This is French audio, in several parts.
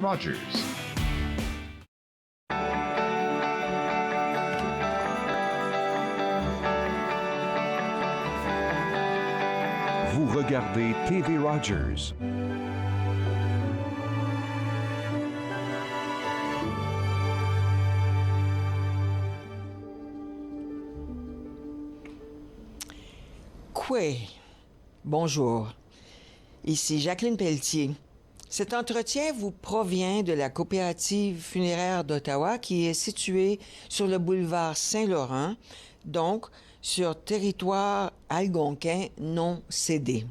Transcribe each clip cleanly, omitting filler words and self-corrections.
Rogers. Vous regardez TV Rogers. Bonjour. Ici Jacqueline Pelletier. Cet entretien vous provient de la coopérative funéraire d'Ottawa qui est située sur le boulevard Saint-Laurent, donc sur territoire algonquin non cédé.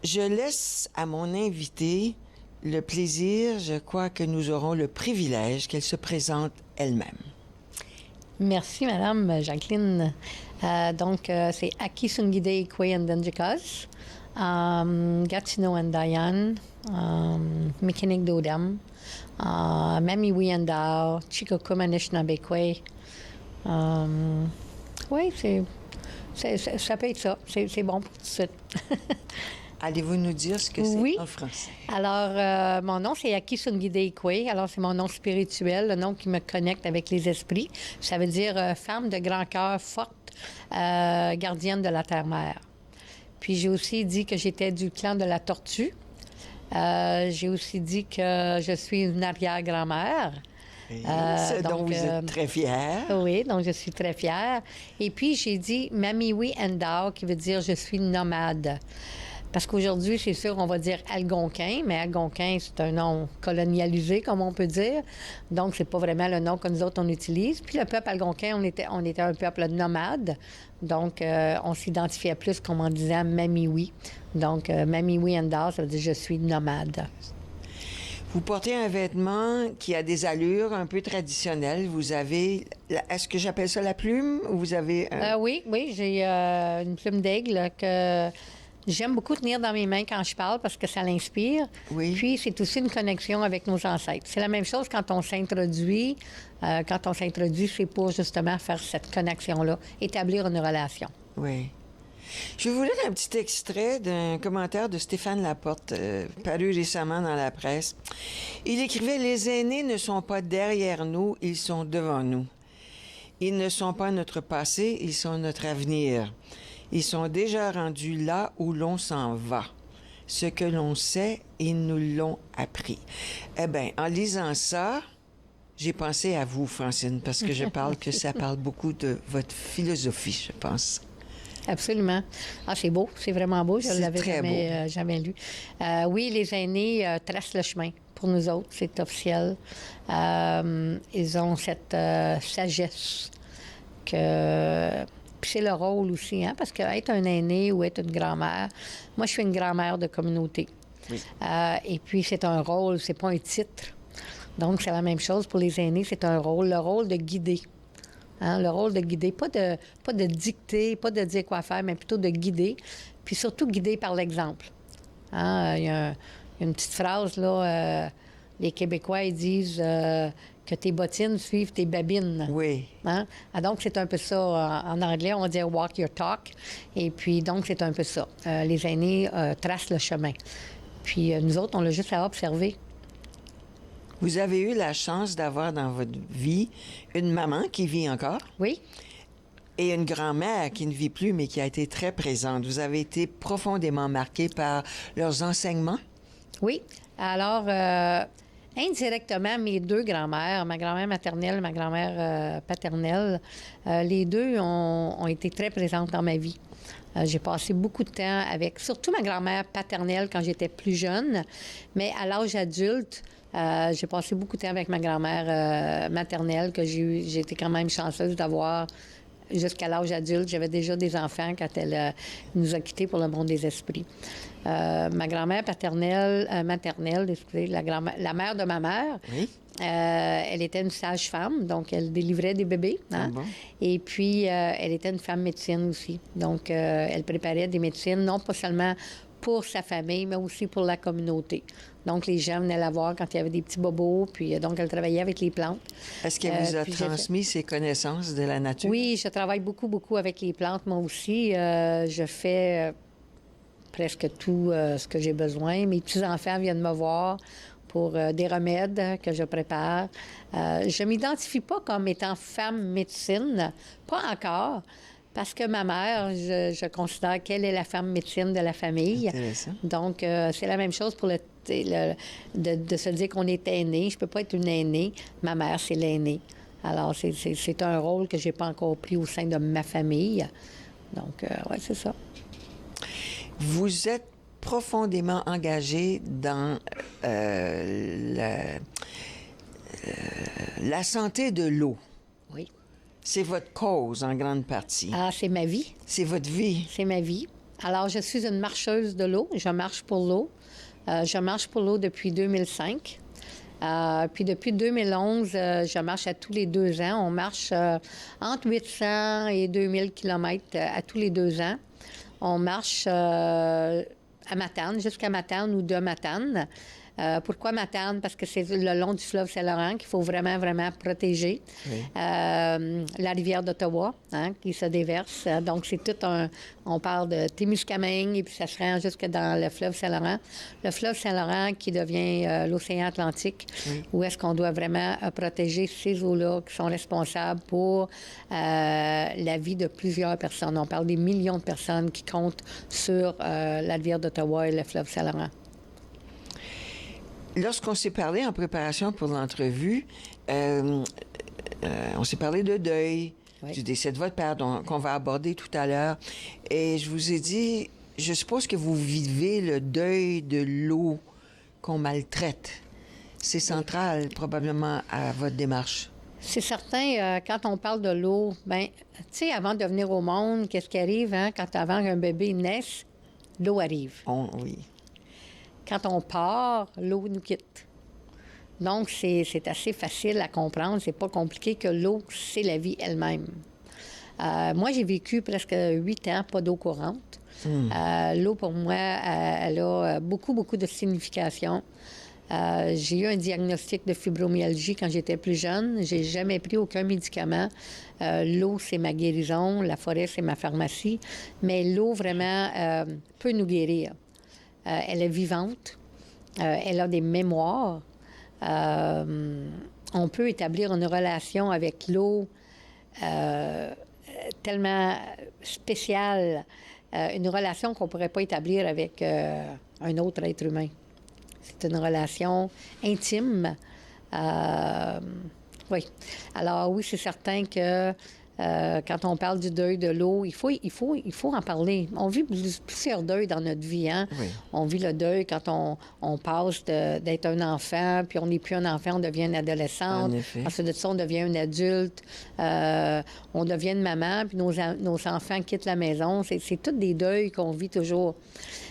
Je laisse à mon invité le plaisir, je crois que nous aurons le privilège qu'elle se présente elle-même. Merci, Madame Jacqueline. C'est Aki Sungide Ikwe and Denjikas, Gatineau and Dayan, Mikinig Dodam, Mamiwi and Dao, Chikokumanishna Bekwe. Oui, ça peut être ça. C'est bon pour tout de suite. Allez-vous nous dire ce que c'est en français? Alors, mon nom, c'est Aki Sungide Ikwe. Alors, c'est mon nom spirituel, le nom qui me connecte avec les esprits. Ça veut dire femme de grand cœur, forte, gardienne de la terre-mère. Puis, j'ai aussi dit que j'étais du clan de la tortue. J'ai aussi dit que je suis une arrière-grand-mère. Dont vous êtes très fière. Oui, donc je suis très fière. Et puis, j'ai dit Mamiwi Endao, qui veut dire je suis nomade. Parce qu'aujourd'hui, c'est sûr, on va dire algonquin, mais algonquin, c'est un nom colonialisé, comme on peut dire. Donc, c'est pas vraiment le nom que nous autres, on utilise. Puis le peuple algonquin, on était un peuple nomade. Donc, on s'identifiait plus comme en disant Mamiwi. Donc, Mamiwi Endao, ça veut dire je suis nomade. Vous portez un vêtement qui a des allures un peu traditionnelles. Vous avez, est-ce que j'appelle ça la plume ou vous avez... Oui, j'ai une plume d'aigle que j'aime beaucoup tenir dans mes mains quand je parle parce que ça l'inspire. Oui. Puis, c'est aussi une connexion avec nos ancêtres. C'est la même chose quand on s'introduit. C'est pour justement faire cette connexion-là, établir une relation. Oui. Je vais vous lire un petit extrait d'un commentaire de Stéphane Laporte, paru récemment dans la presse. Il écrivait « Les aînés ne sont pas derrière nous, ils sont devant nous. Ils ne sont pas notre passé, ils sont notre avenir. Ils sont déjà rendus là où l'on s'en va. Ce que l'on sait, ils nous l'ont appris. » Eh bien, en lisant ça, j'ai pensé à vous, Francine, parce que ça parle beaucoup de votre philosophie, je pense. Absolument. Ah, c'est beau, c'est vraiment beau. Je ne l'avais jamais lu. Oui, les aînés tracent le chemin pour nous autres, c'est officiel. Ils ont cette sagesse que... Puis c'est le rôle aussi, hein, parce qu'être un aîné ou être une grand-mère, moi, je suis une grand-mère de communauté. Oui. Et puis, c'est un rôle, c'est pas un titre. Donc, c'est la même chose pour les aînés, c'est un rôle, le rôle de guider. Hein, le rôle de guider, pas de dicter, pas de dire quoi faire, mais plutôt de guider, puis surtout guider par l'exemple. Hein, il y a une petite phrase, là, les Québécois, ils disent que tes bottines suivent tes babines. Oui. Hein? Ah, donc, c'est un peu ça. En anglais, on dit « walk your talk ». Et puis, donc, c'est un peu ça. Les aînés tracent le chemin. Puis, nous autres, on a juste à observer. Vous avez eu la chance d'avoir dans votre vie une maman qui vit encore. Oui. Et une grand-mère qui ne vit plus, mais qui a été très présente. Vous avez été profondément marquée par leurs enseignements? Oui. Alors, indirectement, mes deux grand-mères, ma grand-mère maternelle, ma grand-mère paternelle, les deux ont été très présentes dans ma vie. J'ai passé beaucoup de temps avec, surtout ma grand-mère paternelle quand j'étais plus jeune, mais à l'âge adulte, j'ai passé beaucoup de temps avec ma grand-mère maternelle que j'ai été quand même chanceuse d'avoir jusqu'à l'âge adulte. J'avais déjà des enfants quand elle nous a quittés pour le monde des esprits. Ma grand-mère maternelle, excusez, la mère de ma mère, oui. Elle était une sage-femme, donc elle délivrait des bébés. Hein? Ah bon? Et puis, elle était une femme médecine aussi. Donc, elle préparait des médecines, non pas seulement pour sa famille, mais aussi pour la communauté. Donc, les gens venaient la voir quand il y avait des petits bobos, puis donc, elle travaillait avec les plantes. Est-ce qu'elle vous a transmis ses connaissances de la nature? Oui, je travaille beaucoup, beaucoup avec les plantes, moi aussi. Je fais presque tout ce que j'ai besoin. Mes petits-enfants viennent me voir pour des remèdes que je prépare. Je ne m'identifie pas comme étant femme médecine, pas encore, parce que ma mère, je considère qu'elle est la femme médecine de la famille. Intéressant. Donc, c'est la même chose pour de se dire qu'on est aîné. Je ne peux pas être une aînée. Ma mère, c'est l'aînée. Alors, c'est un rôle que je n'ai pas encore pris au sein de ma famille. Donc, oui, c'est ça. Vous êtes profondément engagé dans la santé de l'eau. Oui. C'est votre cause en grande partie. Ah, c'est ma vie. C'est votre vie. C'est ma vie. Alors, je suis une marcheuse de l'eau. Je marche pour l'eau. Je marche pour l'eau depuis 2005. Puis depuis 2011, je marche à tous les 2 ans. On marche entre 800 et 2000 kilomètres à tous les 2 ans. On marche à Matane, jusqu'à Matane ou de Matane. Pourquoi Matane? Parce que c'est le long du fleuve Saint-Laurent qu'il faut vraiment, vraiment protéger. Oui. La rivière d'Ottawa, qui se déverse. Donc, c'est tout un... On parle de Témiscamingue et puis ça se rend jusque dans le fleuve Saint-Laurent. Le fleuve Saint-Laurent qui devient l'océan Atlantique, où est-ce qu'on doit vraiment protéger ces eaux-là qui sont responsables pour la vie de plusieurs personnes. On parle des millions de personnes qui comptent sur la rivière d'Ottawa et le fleuve Saint-Laurent. Lorsqu'on s'est parlé en préparation pour l'entrevue, on s'est parlé de deuil, du décès de votre père, qu'on va aborder tout à l'heure. Et je vous ai dit, je suppose que vous vivez le deuil de l'eau qu'on maltraite. C'est central, probablement, à votre démarche. C'est certain, quand on parle de l'eau, bien, tu sais, avant de venir au monde, qu'est-ce qui arrive, avant qu'un bébé naisse, l'eau arrive. Oui. Quand on part, l'eau nous quitte. Donc, c'est assez facile à comprendre. C'est pas compliqué que l'eau, c'est la vie elle-même. Moi, j'ai vécu presque 8 ans, pas d'eau courante. L'eau, pour moi, elle a beaucoup, beaucoup de signification. J'ai eu un diagnostic de fibromyalgie quand j'étais plus jeune. J'ai jamais pris aucun médicament. L'eau, c'est ma guérison. La forêt, c'est ma pharmacie. Mais l'eau, vraiment, peut nous guérir. Elle est vivante. Elle a des mémoires. On peut établir une relation avec l'eau tellement spéciale, une relation qu'on ne pourrait pas établir avec un autre être humain. C'est une relation intime. Oui. Alors oui, c'est certain que quand on parle du deuil de l'eau, il faut en parler. On vit plusieurs deuils dans notre vie. Oui. On vit le deuil quand on passe d'être un enfant, puis on n'est plus un enfant, on devient une adolescente. En effet. Ensuite de ça, on devient un adulte. On devient une maman, puis nos enfants quittent la maison. C'est tous des deuils qu'on vit toujours.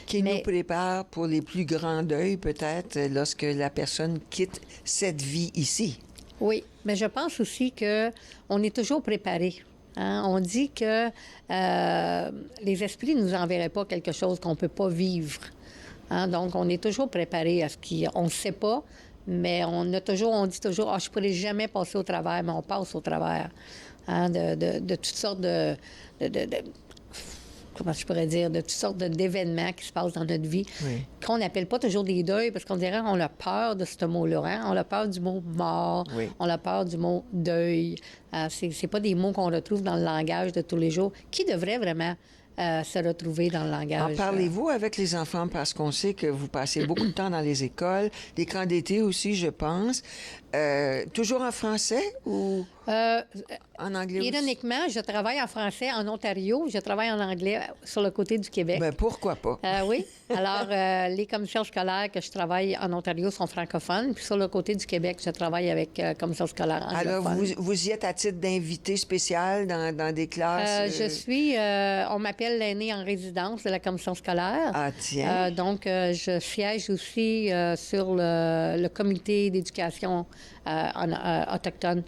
Qui nous prépare pour les plus grands deuils, peut-être, lorsque la personne quitte cette vie ici. Oui, mais je pense aussi qu'on est toujours préparé. On dit que les esprits ne nous enverraient pas quelque chose qu'on ne peut pas vivre. Donc, on est toujours préparé à ce qu'on ne sait pas, mais on dit toujours, je ne pourrais jamais passer au travers, mais on passe au travers de toutes sortes comment je pourrais dire, de toutes sortes d'événements qui se passent dans notre vie, qu'on n'appelle pas toujours des deuils, parce qu'on dirait qu'on a peur de ce mot-là. On a peur du mot mort, on a peur du mot deuil. C'est pas des mots qu'on retrouve dans le langage de tous les jours, qui devraient vraiment se retrouver dans le langage. En parlez-vous avec les enfants, parce qu'on sait que vous passez beaucoup de temps dans les écoles, les camps d'été aussi, je pense. Toujours en français ou en anglais aussi? Ironiquement, je travaille en français en Ontario. Je travaille en anglais sur le côté du Québec. Bien, pourquoi pas? Oui. Alors, les commissions scolaires que je travaille en Ontario sont francophones. Puis sur le côté du Québec, je travaille avec commissions scolaires anglophones. Alors, vous y êtes à titre d'invité spécial dans des classes? Je suis... on m'appelle l'aînée en résidence de la commission scolaire. Ah, tiens. Donc, je siège aussi sur le comité d'éducation autochtone.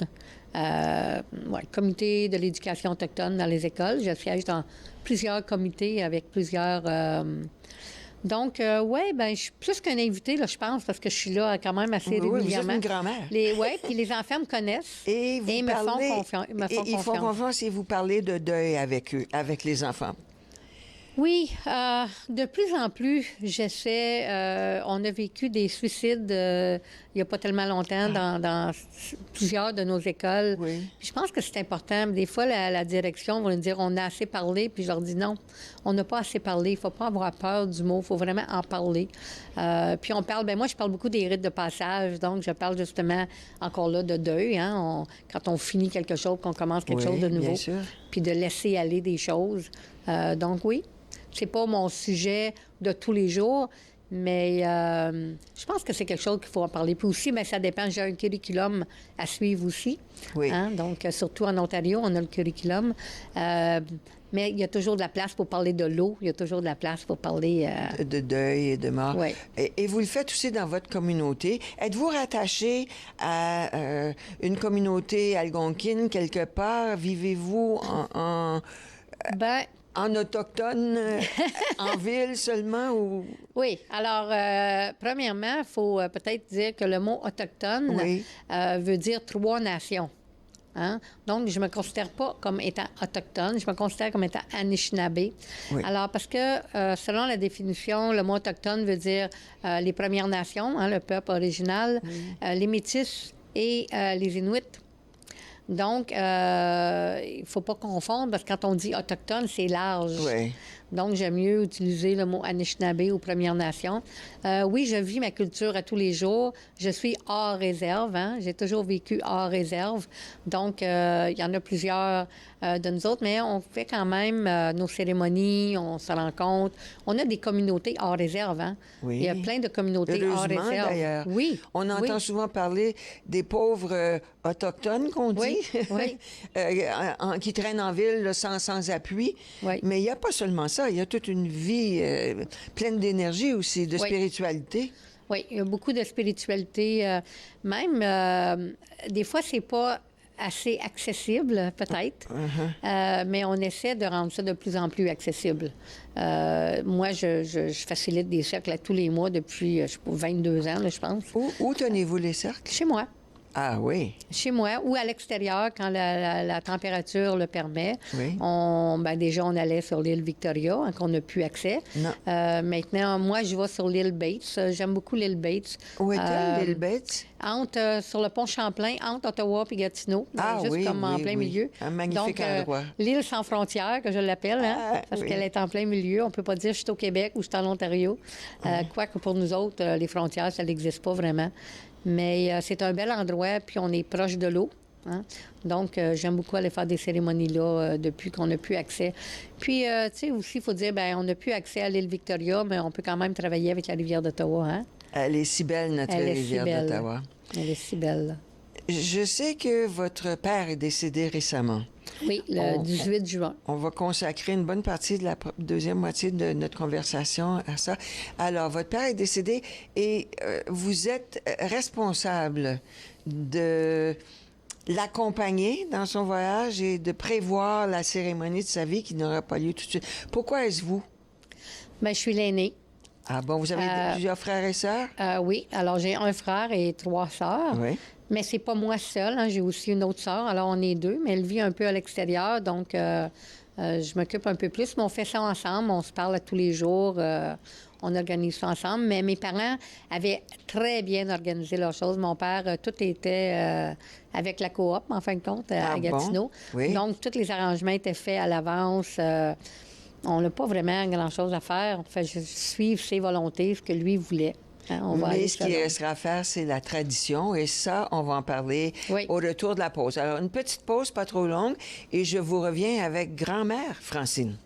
Comité de l'éducation autochtone dans les écoles. Je siège dans plusieurs comités avec plusieurs... Donc, je suis plus qu'un invité, là, je pense, parce que je suis là quand même assez régulièrement. Oui, vous êtes une grand-mère. Oui, puis les enfants me connaissent et me font confiance. Ils font confiance et vous parlez de deuil avec eux, avec les enfants. Oui, de plus en plus, j'essaie. On a vécu des suicides il n'y a pas tellement longtemps dans plusieurs de nos écoles. Oui. Puis je pense que c'est important. Des fois, la direction va nous dire on a assez parlé, puis je leur dis non, on n'a pas assez parlé. Il ne faut pas avoir peur du mot, il faut vraiment en parler. Puis on parle, moi, je parle beaucoup des rites de passage, donc je parle justement encore là de deuil, hein, quand on finit quelque chose, qu'on commence quelque chose de nouveau. Bien sûr. Puis de laisser aller des choses. Donc oui. C'est pas mon sujet de tous les jours, mais je pense que c'est quelque chose qu'il faut en parler. Puis aussi, bien, ça dépend. J'ai un curriculum à suivre aussi. Oui. Hein? Donc, surtout en Ontario, on a le curriculum. Mais il y a toujours de la place pour parler de l'eau. Il y a toujours de la place pour parler... De deuil et de mort. Oui. Et vous le faites aussi dans votre communauté. Êtes-vous rattaché à une communauté algonquine quelque part? Vivez-vous en autochtone, en ville seulement ou... Oui. Alors, premièrement, il faut peut-être dire que le mot autochtone veut dire 3 nations. Hein? Donc, je ne me considère pas comme étant autochtone, je me considère comme étant Anishinaabe. Oui. Alors, parce que selon la définition, le mot autochtone veut dire les Premières Nations, hein, le peuple original, les Métis et les Inuits. Donc, il ne faut pas confondre, parce que quand on dit autochtone, c'est large. Oui. Donc, j'aime mieux utiliser le mot Anishinaabe aux Premières Nations. Oui, je vis ma culture à tous les jours. Je suis hors réserve. Hein? J'ai toujours vécu hors réserve. Donc, il y en a plusieurs de nous autres, mais on fait quand même nos cérémonies, on se rencontre. On a des communautés hors réserve. Hein? Oui. Il y a plein de communautés hors réserve. D'ailleurs. Oui. On entend souvent parler des pauvres autochtones, qu'on dit, qui traînent en ville là, sans appui. Oui. Mais il n'y a pas seulement ça. Il y a toute une vie pleine d'énergie aussi, de spiritualité. Oui, il y a beaucoup de spiritualité. Même, des fois, c'est pas assez accessible, peut-être, mais on essaie de rendre ça de plus en plus accessible. Moi, je facilite des cercles à tous les mois depuis, je sais pas, 22 ans, là, je pense. Où tenez-vous les cercles? Chez moi. Ah oui. Chez moi ou à l'extérieur quand la température le permet. Oui. Déjà, on allait sur l'île Victoria, hein, qu'on n'a plus accès. Non. Maintenant, moi, je vais sur l'île Bates. J'aime beaucoup l'île Bates. Où est-elle, l'île Bates? Sur le pont Champlain, entre Ottawa et Gatineau. Juste comme en plein milieu. Un magnifique endroit. L'île sans frontières, que je l'appelle, hein, parce qu'elle est en plein milieu. On ne peut pas dire je suis au Québec ou je suis en Ontario. Quoique pour nous autres, les frontières, ça n'existe pas vraiment. Mais c'est un bel endroit, puis on est proche de l'eau. Hein? Donc, j'aime beaucoup aller faire des cérémonies là depuis qu'on n'a plus accès. Puis, tu sais, aussi, il faut dire, on n'a plus accès à l'île Victoria, mais on peut quand même travailler avec la rivière d'Ottawa. Hein? Elle est si belle, notre rivière d'Ottawa. Elle est si belle. Je sais que votre père est décédé récemment. Oui, le 18 juin. On va consacrer une bonne partie de la deuxième moitié de notre conversation à ça. Alors, votre père est décédé et vous êtes responsable de l'accompagner dans son voyage et de prévoir la cérémonie de sa vie qui n'aura pas lieu tout de suite. Pourquoi est-ce vous? Je suis l'aînée. Ah bon, vous avez plusieurs frères et sœurs? Oui, alors j'ai un frère et 3 sœurs. Oui. Mais c'est pas moi seule, hein. J'ai aussi une autre sœur, alors on est 2, mais elle vit un peu à l'extérieur, donc je m'occupe un peu plus, mais on fait ça ensemble, on se parle tous les jours, on organise ça ensemble. Mais mes parents avaient très bien organisé leurs choses. Mon père, tout était avec la coop, en fin de compte, à Gatineau. Bon? Oui. Donc, tous les arrangements étaient faits à l'avance. On n'a pas vraiment grand-chose à faire. On fait juste suivre ses volontés, ce que lui voulait. Hein, mais ce qui restera à faire, c'est la tradition. Et ça, on va en parler au retour de la pause. Alors, une petite pause, pas trop longue, et je vous reviens avec grand-mère Francine.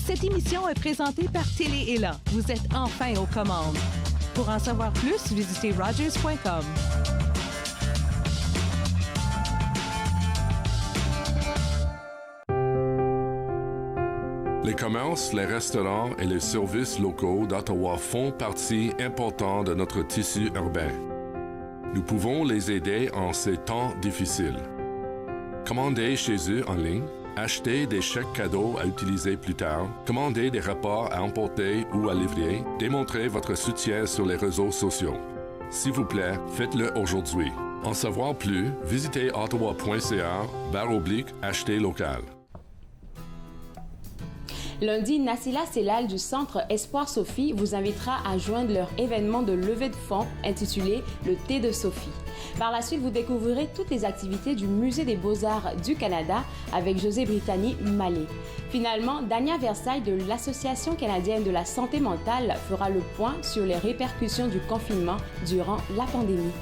Cette émission est présentée par Télé-Élan. Vous êtes enfin aux commandes. Pour en savoir plus, visitez rogers.com. Les commerces, les restaurants et les services locaux d'Ottawa font partie importante de notre tissu urbain. Nous pouvons les aider en ces temps difficiles. Commandez chez eux en ligne, achetez des chèques cadeaux à utiliser plus tard, commandez des repas à emporter ou à livrer, démontrez votre soutien sur les réseaux sociaux. S'il vous plaît, faites-le aujourd'hui. En savoir plus, visitez ottawa.ca/acheter local. Lundi, Nassila Selal du Centre Espoir Sophie vous invitera à joindre leur événement de levée de fonds intitulé Le thé de Sophie. Par la suite, vous découvrirez toutes les activités du Musée des Beaux-Arts du Canada avec José Brittany Mallet. Finalement, Dania Versailles de l'Association canadienne de la santé mentale fera le point sur les répercussions du confinement durant la pandémie.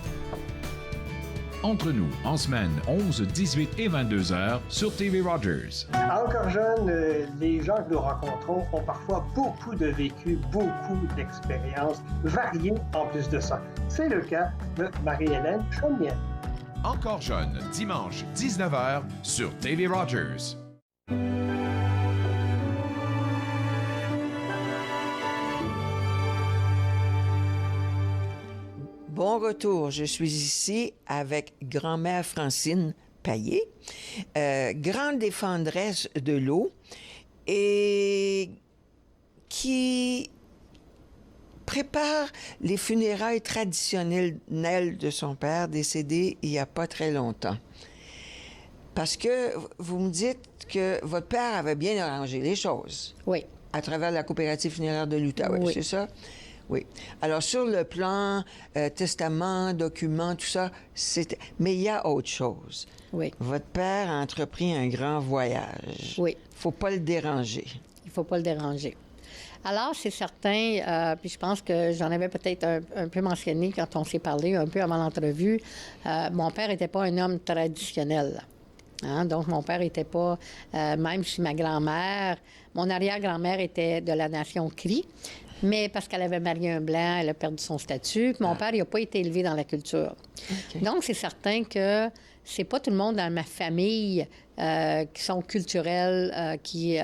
Entre nous, en semaine, 11, 18 et 22 heures sur TV Rogers. Encore jeunes, les gens que nous rencontrons ont parfois beaucoup de vécu, beaucoup d'expériences variées en plus de ça. C'est le cas de Marie-Hélène Chaumière. Encore jeune, dimanche, 19h sur TV Rogers. Bon retour. Je suis ici avec grand-mère Francine Payet, grande défendresse de l'eau et qui prépare les funérailles traditionnelles de son père décédé il n'y a pas très longtemps. Parce que vous me dites que votre père avait bien arrangé les choses. Oui. À travers la coopérative funéraire de l'Outaouais, Oui. c'est ça? Oui. Alors, sur le plan testament, documents, tout ça, mais il y a autre chose. Oui. Votre père a entrepris un grand voyage. Oui. Faut pas le déranger. Il ne faut pas le déranger. Alors, c'est certain, puis je pense que j'en avais peut-être un peu mentionné quand on s'est parlé un peu avant l'entrevue, mon père n'était pas un homme traditionnel. Hein? Donc, mon père n'était pas, même si ma grand-mère, mon arrière-grand-mère était de la nation Cri, mais parce qu'elle avait marié un Blanc, elle a perdu son statut. Puis mon père, il n'a pas été élevé dans la culture. Okay. Donc, c'est certain que c'est pas tout le monde dans ma famille qui sont culturels, qui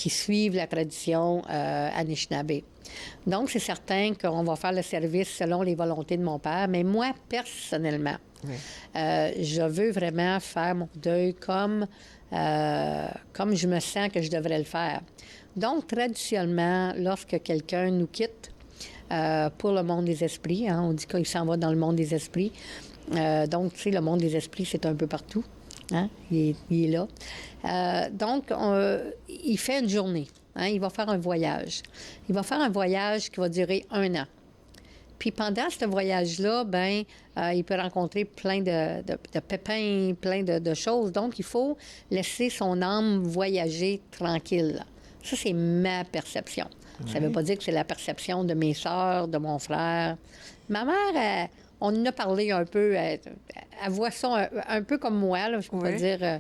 suivent la tradition Anishinaabe. Donc, c'est certain qu'on va faire le service selon les volontés de mon père. Mais moi, personnellement, je veux vraiment faire mon deuil comme je me sens que je devrais le faire. Donc, traditionnellement, lorsque quelqu'un nous quitte pour le monde des esprits, hein, on dit qu'il s'en va dans le monde des esprits. Donc, tu sais, le monde des esprits, c'est un peu partout. Hein? Il est là. Donc, il fait une journée. Hein? Il va faire un voyage. Il va faire un voyage qui va durer 1 an. Puis pendant ce voyage-là, il peut rencontrer plein de pépins, plein de choses. Donc, il faut laisser son âme voyager tranquille. Ça, c'est ma perception. Oui. Ça ne veut pas dire que c'est la perception de mes sœurs, de mon frère. Ma mère, on en a parlé un peu. Elle voit ça un peu comme moi, là, je ne peux pas dire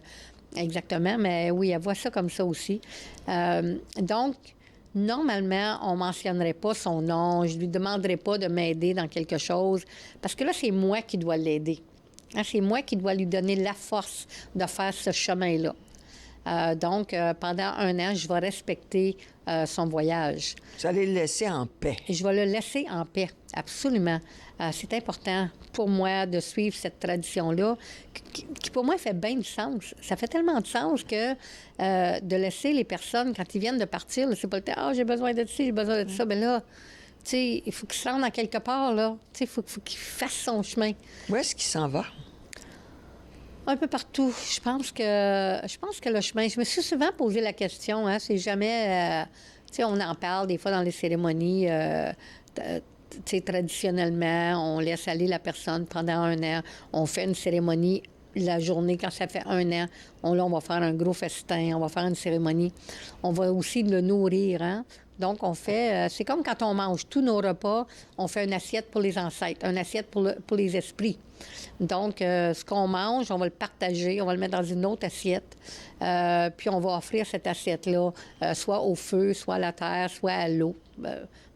exactement, mais oui, elle voit ça comme ça aussi. Donc, normalement, on ne mentionnerait pas son nom. Je ne lui demanderais pas de m'aider dans quelque chose, parce que là, c'est moi qui dois l'aider. Hein, c'est moi qui dois lui donner la force de faire ce chemin-là. Donc, pendant 1 an, je vais respecter son voyage. Vous allez le laisser en paix. Je vais le laisser en paix, absolument. C'est important pour moi de suivre cette tradition-là, qui pour moi fait bien du sens. Ça fait tellement de sens que de laisser les personnes, quand ils viennent de partir, là, c'est pas le temps, « Ah, j'ai besoin de ci, j'ai besoin de ça. » Bien là, tu sais, il faut qu'il se rende à quelque part, là. Tu sais, il faut qu'il fasse son chemin. Où est-ce qu'il s'en va? Un peu partout. Je pense que le chemin... Je me suis souvent posé la question, hein, c'est jamais... tu sais, on en parle des fois dans les cérémonies, tu sais, traditionnellement, on laisse aller la personne pendant 1 an. On fait une cérémonie la journée, quand ça fait 1 an. On va faire un gros festin, on va faire une cérémonie. On va aussi le nourrir, hein. Donc, on fait... c'est comme quand on mange tous nos repas, on fait une assiette pour les ancêtres, une assiette pour les esprits. Donc, ce qu'on mange, on va le partager, on va le mettre dans une autre assiette, puis on va offrir cette assiette-là, soit au feu, soit à la terre, soit à l'eau,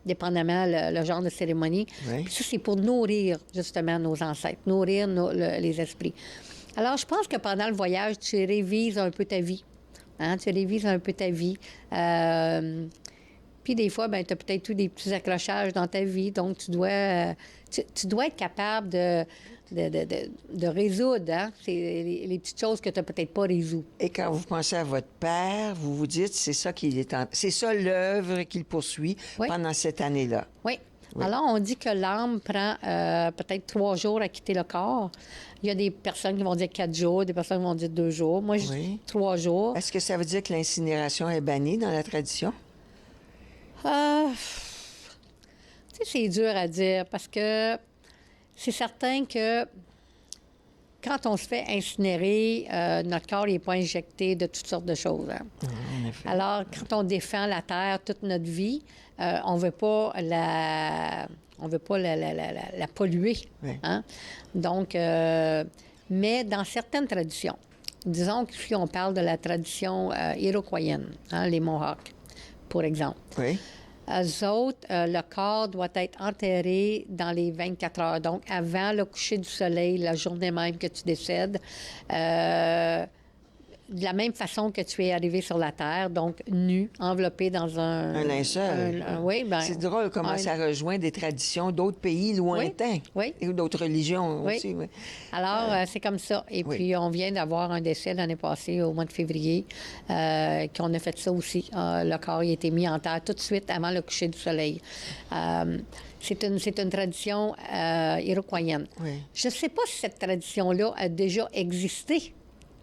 dépendamment le genre de cérémonie. Oui. Puis ça, c'est pour nourrir, justement, nos ancêtres, nourrir les esprits. Alors, je pense que pendant le voyage, tu révises un peu ta vie. Hein? Tu révises un peu ta vie. Puis des fois, tu as peut-être eu des petits accrochages dans ta vie, donc tu dois être capable de résoudre, hein? C'est les petites choses que tu n'as peut-être pas résolues. Et quand vous pensez à votre père, vous vous dites, c'est ça l'œuvre qu'il poursuit pendant cette année-là. Oui. Oui. Alors, on dit que l'âme prend peut-être 3 jours à quitter le corps. Il y a des personnes qui vont dire 4 jours, des personnes qui vont dire 2 jours. Moi, je dis 3 jours. Est-ce que ça veut dire que l'incinération est bannie dans la tradition? Tu sais, c'est dur à dire parce que c'est certain que quand on se fait incinérer, notre corps n'est pas injecté de toutes sortes de choses. Hein. En effet. Alors, quand on défend la Terre toute notre vie, on ne veut pas la polluer. Oui. Hein? Donc, mais dans certaines traditions, disons que si on parle de la tradition iroquoienne, hein, les Mohawks, pour exemple, Oui. eux autres, le corps doit être enterré dans les 24 heures. Donc, avant le coucher du soleil, la journée même que tu décèdes, de la même façon que tu es arrivé sur la Terre, donc nu, enveloppé dans Un linceul. Oui, bien... C'est drôle comment ça rejoint des traditions d'autres pays lointains. Oui. Et d'autres religions Oui. aussi. Oui. Alors, c'est comme ça. Et oui. puis, on vient d'avoir un décès l'année passée, au mois de février, qu'on a fait ça aussi. Le corps a été mis en terre tout de suite avant le coucher du soleil. C'est une tradition iroquoienne. Oui. Je ne sais pas si cette tradition-là a déjà existé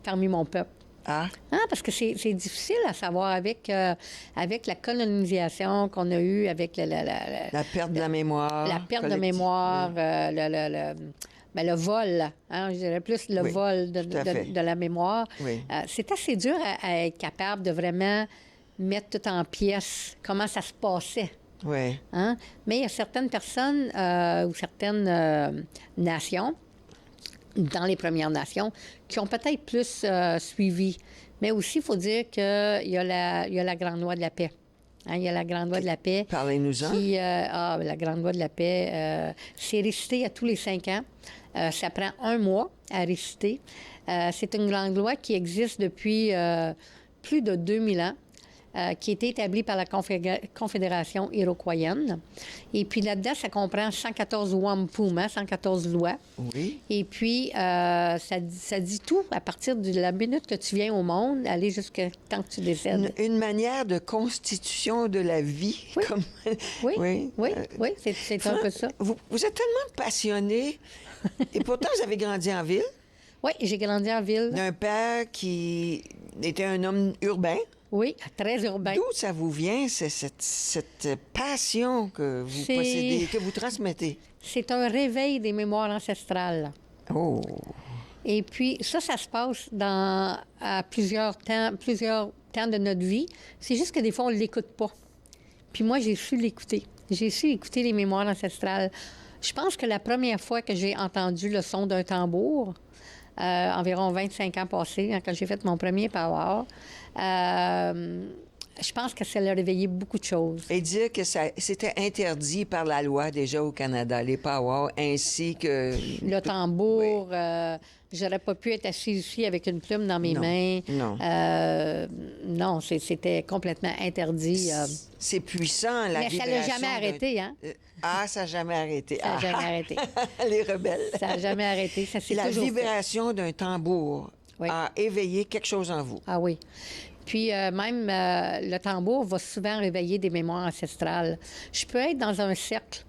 parmi mon peuple. Ah, Hein, parce que c'est difficile à savoir avec la colonisation qu'on a eue, avec la perte de la mémoire. la perte de collective. mémoire, le vol, hein, je dirais plus le Oui, vol tout à fait. de la mémoire. Oui. C'est assez dur à être capable de vraiment mettre tout en pièces, comment ça se passait. Oui. Hein? Mais il y a certaines personnes ou certaines nations, dans les Premières Nations, qui ont peut-être plus suivi. Mais aussi, il faut dire qu'il y a la Grande Loi de la paix. Hein, il y a la Grande Loi de la paix. Parlez-nous-en. La Grande Loi de la paix, c'est récité à tous les 5 ans. Ça prend 1 mois à réciter. C'est une grande loi qui existe depuis plus de 2000 ans. Qui a été établie par la Confédération iroquoienne. Et puis là-dedans, ça comprend 114 wampum, 114 lois. Oui. Et puis, ça dit tout à partir de la minute que tu viens au monde, aller jusqu'à temps que tu décèdes. Une manière de constitution de la vie. Oui. Comme... Oui, oui, c'est un peu ça. Vous êtes tellement passionné. Et pourtant, vous avez grandi en ville. Oui, j'ai grandi en ville. D'un père qui était un homme urbain. Oui, très urbain. D'où ça vous vient, cette passion que vous possédez, que vous transmettez? C'est un réveil des mémoires ancestrales. Oh! Et puis, ça se passe à plusieurs temps de notre vie. C'est juste que des fois, on ne l'écoute pas. Puis moi, j'ai su l'écouter. J'ai su écouter les mémoires ancestrales. Je pense que la première fois que j'ai entendu le son d'un tambour, environ 25 ans passés, quand j'ai fait mon premier power, je pense que ça a réveillé beaucoup de choses. Et dire que c'était interdit par la loi déjà au Canada, les powwows, ainsi que... Le tambour, Oui. j'aurais pas pu être assise ici avec une plume dans mes mains. Non. Non, c'était complètement interdit. C'est puissant, la Mais ça l'a vibration jamais arrêté, hein? ça n'a jamais arrêté. Ça n'a jamais arrêté. Les rebelles. Ça n'a jamais arrêté. Ça s'est La toujours fait. vibration d'un tambour Oui. a éveillé quelque chose en vous. Ah oui. Puis même le tambour va souvent réveiller des mémoires ancestrales. Je peux être dans un cercle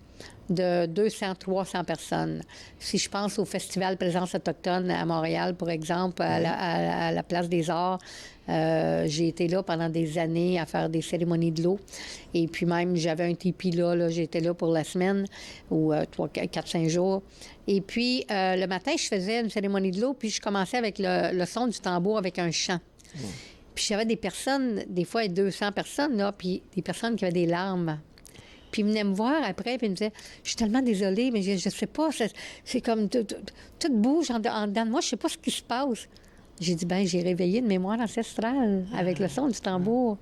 de 200, 300 personnes. Si je pense au Festival Présence autochtone à Montréal, par exemple, à la Place des Arts, j'ai été là pendant des années à faire des cérémonies de l'eau. Et puis même, j'avais un tipi là, j'étais là pour la semaine, ou 4, 5 jours. Et puis, le matin, je faisais une cérémonie de l'eau, puis je commençais avec le son du tambour avec un chant. Puis j'avais des personnes, des fois 200 personnes, là, puis des personnes qui avaient des larmes. Puis ils venaient me voir après, puis ils me disaient « Je suis tellement désolée, mais je sais pas, c'est comme tout bouge en dedans de moi, je sais pas ce qui se passe. » J'ai dit « Ben, j'ai réveillé une mémoire ancestrale avec le son du tambour. »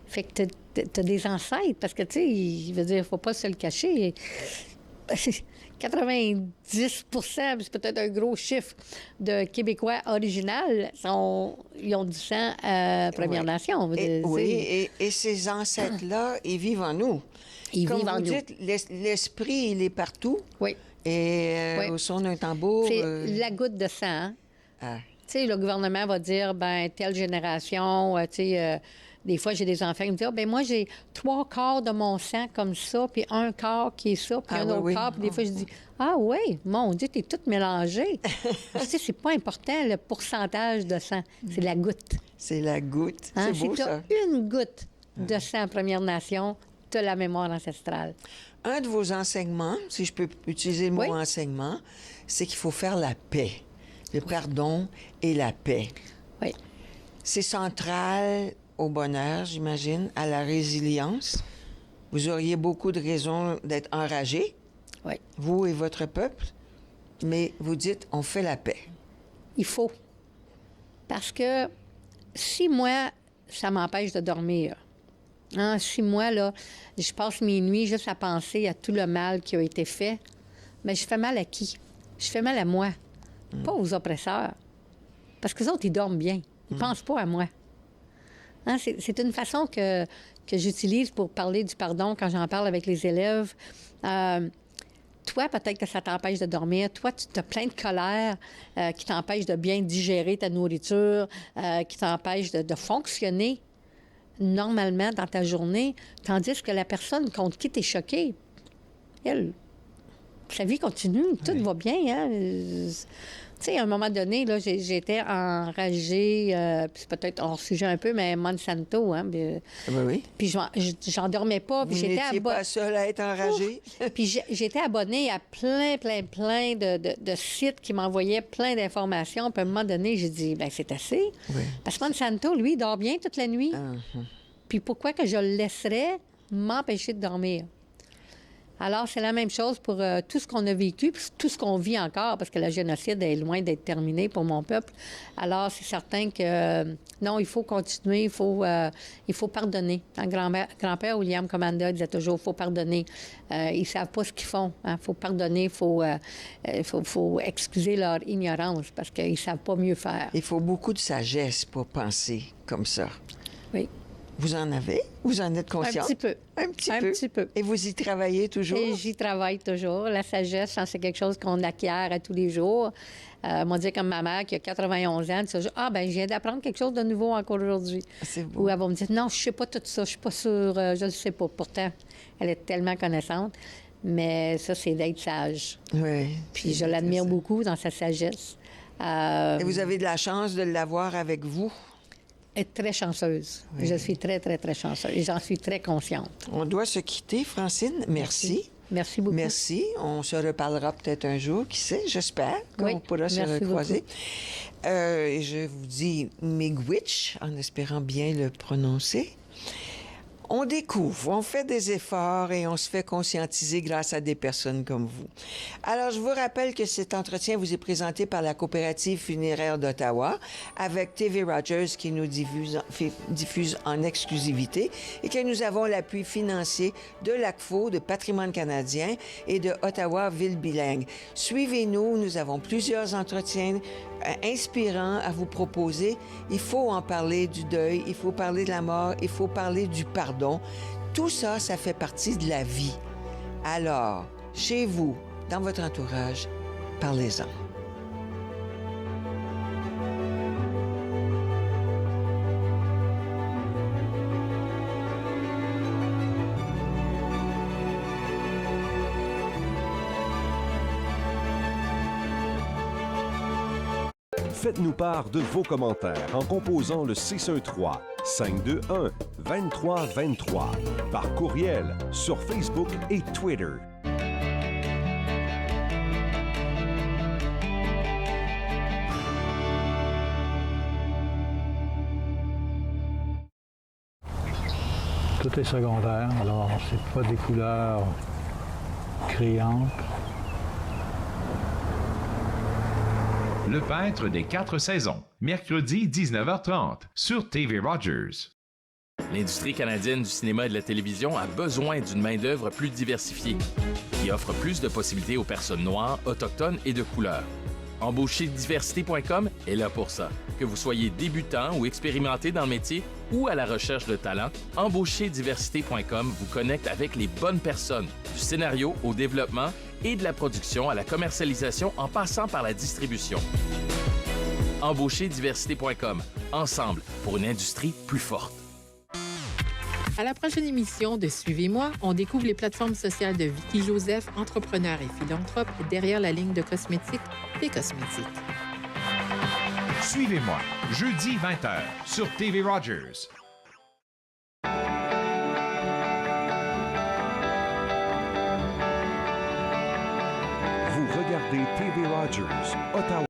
Fait que t'as des ancêtres, parce que, tu sais, il veut dire, faut pas se le cacher. 90 c'est peut-être un gros chiffre, de Québécois original, ils ont du sang Première Nation. Et ces ancêtres-là, ils vivent en nous. Ils Comme vivent en vous nous. dites, l'esprit, il est partout. Oui. Et Oui. au son d'un tambour... C'est la goutte de sang. Ah. Tu sais, le gouvernement va dire, ben telle génération, tu sais, Des fois, j'ai des enfants qui me disent, moi, j'ai 3 quarts de mon sang comme ça, puis 1 quart qui est ça, puis un autre quart. Puis des fois, je dis, ah oui, mon Dieu, t'es toute mélangée. Je dis, c'est pas important, le pourcentage de sang. C'est la goutte. C'est la goutte. C'est beau, si ça. Si tu as une goutte de sang en Première Nation, tu as la mémoire ancestrale. Un de vos enseignements, si je peux utiliser le mot enseignement, c'est qu'il faut faire la paix. Le pardon et la paix. Oui. C'est central au bonheur, j'imagine, à la résilience. Vous auriez beaucoup de raisons d'être enragé, vous et votre peuple, mais vous dites, on fait la paix. Il faut. Parce que si moi, ça m'empêche de dormir, si moi, là, je passe mes nuits juste à penser à tout le mal qui a été fait, mais je fais mal à qui? Je fais mal à moi, pas aux oppresseurs. Parce que les autres, ils dorment bien. Ils ne pensent pas à moi. C'est une façon que j'utilise pour parler du pardon quand j'en parle avec les élèves. Toi, peut-être que ça t'empêche de dormir. Toi, tu as plein de colère qui t'empêche de bien digérer ta nourriture, qui t'empêche de fonctionner normalement dans ta journée, tandis que la personne contre qui tu es choqué, elle, sa vie continue, tout va bien. Tu sais, à un moment donné, là, j'étais enragée, c'est peut-être hors sujet un peu, mais Monsanto, oui. Puis j'en dormais pas. Puis vous n'étiez pas seule à être enragée? Puis j'étais abonnée à plein de sites qui m'envoyaient plein d'informations. Puis à un moment donné, j'ai dit, c'est assez. Oui. Parce que Monsanto, lui, il dort bien toute la nuit. Puis pourquoi que je le laisserais m'empêcher de dormir? Alors, c'est la même chose pour tout ce qu'on a vécu, puis tout ce qu'on vit encore, parce que le génocide est loin d'être terminé pour mon peuple. Alors, c'est certain que, non, il faut continuer, il faut pardonner. Grand-père William Commanda disait toujours, il faut pardonner. Ils ne savent pas ce qu'ils font. Il faut pardonner, il faut excuser leur ignorance, parce qu'ils ne savent pas mieux faire. Il faut beaucoup de sagesse pour penser comme ça. Oui. Vous en avez? Vous en êtes consciente? Un petit peu. Et vous y travaillez toujours? Et j'y travaille toujours. La sagesse, c'est quelque chose qu'on acquiert à tous les jours. Moi, dire comme ma mère qui a 91 ans, je viens d'apprendre quelque chose de nouveau encore aujourd'hui. C'est beau. Ou elle va me dire, non, je ne sais pas tout ça, je suis pas sûre, je ne sais pas. Pourtant, elle est tellement connaissante. Mais ça, c'est d'être sage. Oui. Puis je l'admire beaucoup dans sa sagesse. Et vous avez de la chance de l'avoir avec vous? Être très chanceuse. Oui. Je suis très, très, très chanceuse et j'en suis très consciente. On doit se quitter, Francine. Merci. Merci beaucoup. Merci. On se reparlera peut-être un jour, qui sait, j'espère qu'on pourra se recroiser. Je vous dis miigwech, en espérant bien le prononcer. On découvre, on fait des efforts et on se fait conscientiser grâce à des personnes comme vous. Alors, je vous rappelle que cet entretien vous est présenté par la Coopérative funéraire d'Ottawa avec TV Rogers qui nous diffuse en exclusivité et que nous avons l'appui financier de l'ACFO, de Patrimoine canadien et de Ottawa Ville bilingue. Suivez-nous, nous avons plusieurs entretiens inspirants à vous proposer. Il faut en parler du deuil, il faut parler de la mort, il faut parler du pardon. Tout ça, ça fait partie de la vie. Alors, chez vous, dans votre entourage, parlez-en. Faites-nous part de vos commentaires en composant le 613-521-2323 par courriel sur Facebook et Twitter. Tout est secondaire, alors c'est pas des couleurs criantes. Le peintre des 4 saisons, mercredi 19h30 sur TV Rogers. L'industrie canadienne du cinéma et de la télévision a besoin d'une main-d'œuvre plus diversifiée, qui offre plus de possibilités aux personnes noires, autochtones et de couleur. Embaucherdiversité.com est là pour ça. Que vous soyez débutant ou expérimenté dans le métier ou à la recherche de talent, Embaucherdiversité.com vous connecte avec les bonnes personnes, du scénario au développement et de la production à la commercialisation en passant par la distribution. Embaucherdiversité.com. Ensemble pour une industrie plus forte. À la prochaine émission de Suivez-moi, on découvre les plateformes sociales de Vicky Joseph, entrepreneur et philanthrope, derrière la ligne de cosmétiques, des cosmétiques. Suivez-moi, jeudi 20h sur TV Rogers. Vous regardez TV Rogers, Ottawa.